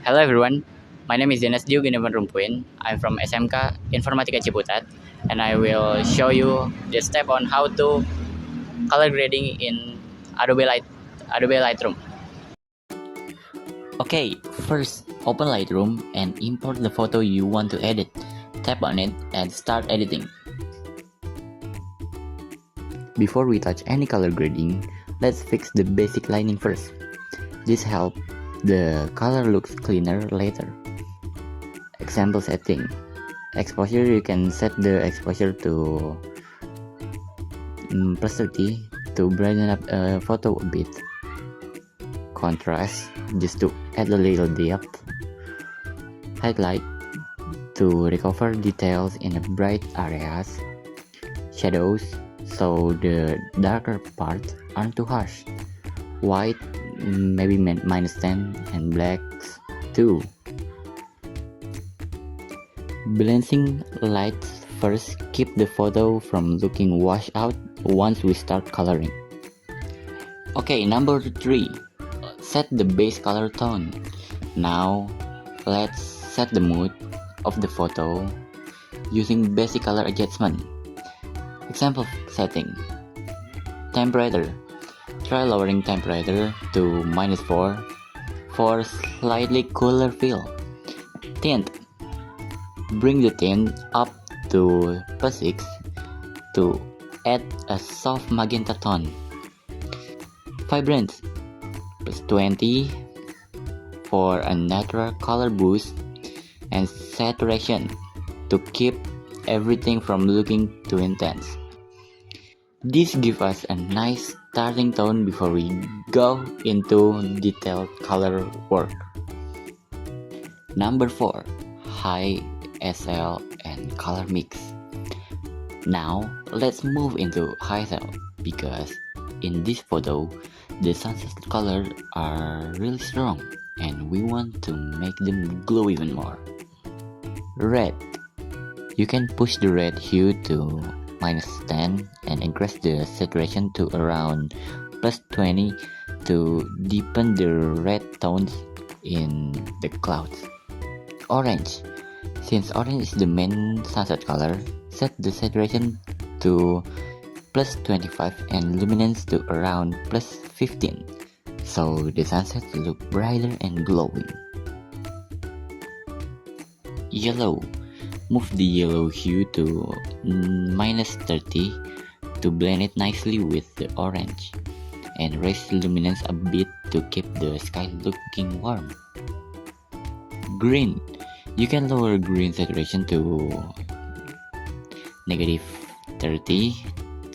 Hello everyone, my name is Zenas Dyo Genevan Rumpuin. I'm from SMK INFORMATIKA CIPUTAT, and I will show you the step on how to color grading in Adobe Lightroom. Okay, first open Lightroom and import the photo you want to edit. Tap on it and start editing. Before we touch any color grading, let's fix the basic lighting first. This helps the color looks cleaner later. Example setting. Exposure, you can set the exposure to plus 30 to brighten up a photo a bit. Contrast, just to add a little depth. Highlight, to recover details in the bright areas. Shadows, so the darker parts aren't too harsh. White, maybe -10, and blacks too. Balancing lights first keep the photo from looking washed out once we start coloring. Okay, number 3. Set the base color tone. Now, let's set the mood of the photo using basic color adjustment. Example setting. Temperature. Try lowering temperature to -4 for slightly cooler feel. Tint. Bring the tint up to +6 to add a soft magenta tone. Vibrance, +20 for a natural color boost, and saturation to keep everything from looking too intense. This gives us a nice starting tone before we go into detailed color work. Number 4. High SL and color mix. Now let's move into high SL because in this photo the sunset colors are really strong and we want to make them glow even more. Red. You can push the red hue to -10 and increase the saturation to around +20 to deepen the red tones in the clouds. Orange. Since orange is the main sunset color, set the saturation to +25 and luminance to around +15, so the sunset look brighter and glowing. Yellow. Move the yellow hue to -30 to blend it nicely with the orange, and raise the luminance a bit to keep the sky looking warm. Green. You can lower green saturation to -30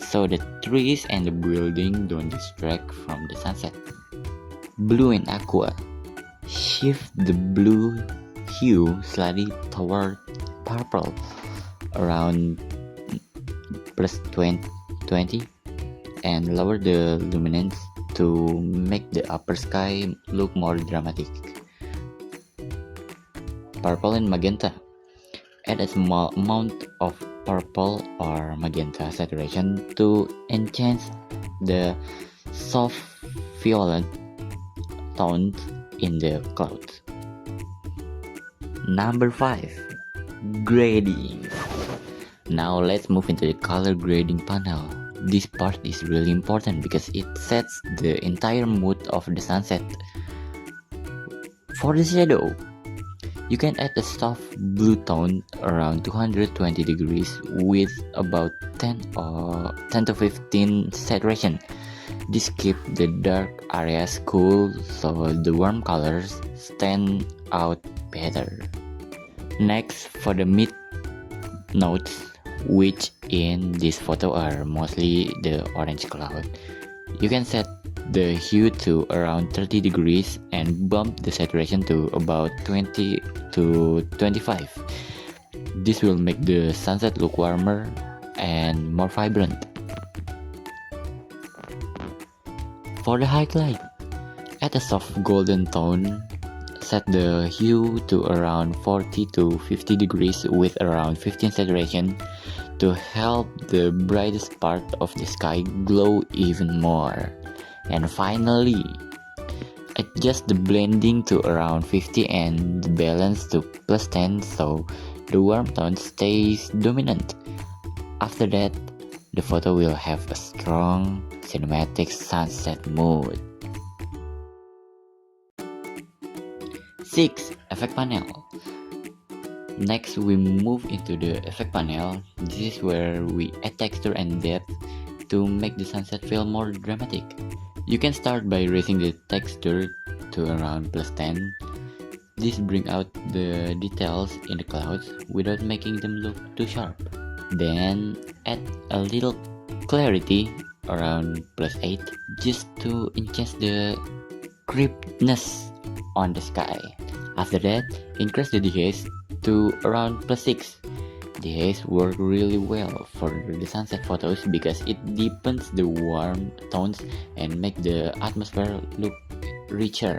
so the trees and the building don't distract from the sunset. Blue and aqua. Shift the blue hue slightly toward purple around +20 and lower the luminance to make the upper sky look more dramatic. Purple and magenta. Add a small amount of purple or magenta saturation to enhance the soft violet tones in the clouds. Number 5. Grading. Now let's move into the color grading panel. This part is really important because it sets the entire mood of the sunset. For the shadow, you can add a soft blue tone around 220 degrees with about 10 to 15 saturation. This keeps the dark areas cool so the warm colors stand out better. Next, for the mid notes, which in this photo are mostly the orange cloud, you can set the hue to around 30 degrees and bump the saturation to about 20 to 25. This will make the sunset look warmer and more vibrant. For the highlight, add a soft golden tone. Set the hue to around 40 to 50 degrees with around 15 saturation to help the brightest part of the sky glow even more. And finally, Adjust the blending to around 50 and the balance to +10 so the warm tone stays dominant. After that, the photo will have a strong cinematic sunset mood. 6. Effect panel. Next, we move into the effect panel. This is where we add texture and depth to make the sunset feel more dramatic. You can start by raising the texture to around +10. This brings out the details in the clouds without making them look too sharp. Then add a little clarity around +8 just to enhance the crispness on the sky. After that, increase the dehaze to around +6. Dehaze work really well for the sunset photos because it deepens the warm tones and make the atmosphere look richer.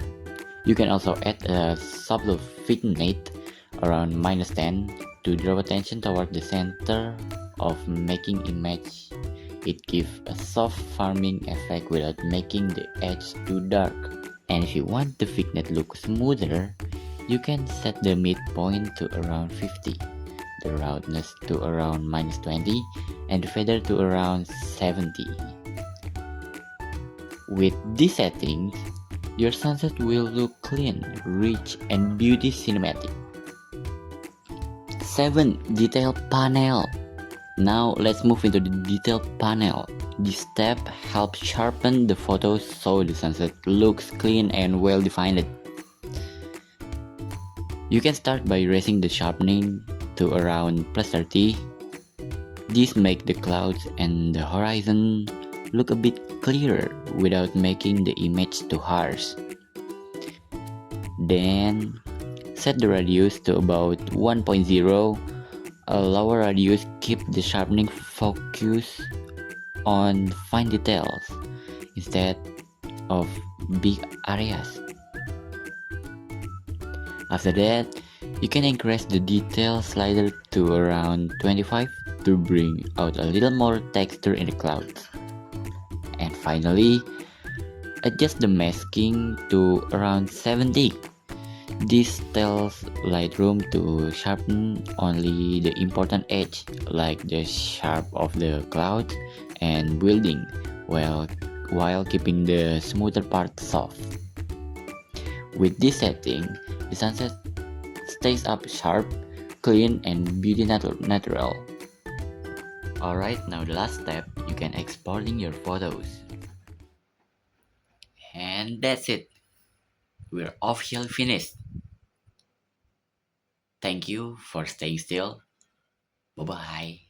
You can also add a subtle vignette around -10 to draw attention toward the center of making image. It gives a soft farming effect without making the edge too dark. And if you want the vignette look smoother, you can set the midpoint to around 50, the roundness to around -20, and the feather to around 70. With these settings, your sunset will look clean, rich, and beauty cinematic. 7. Detail panel. Now let's move into the detail panel. This step helps sharpen the photos so the sunset looks clean and well defined. You can start by raising the sharpening to around +30. This makes the clouds and the horizon look a bit clearer without making the image too harsh. Then set the radius to about 1.0. A lower radius keeps the sharpening focus on fine details instead of big areas. After that, you can increase the detail slider to around 25 to bring out a little more texture in the clouds. And finally, adjust the masking to around 70. This tells Lightroom to sharpen only the important edge like the sharp of the cloud and building while keeping the smoother part soft. With this setting, the sunset stays up sharp, clean, and beauty natural. Alright, now the last step, you can exporting your photos. And that's it. We're officially finished. Thank you for staying still. Bye bye.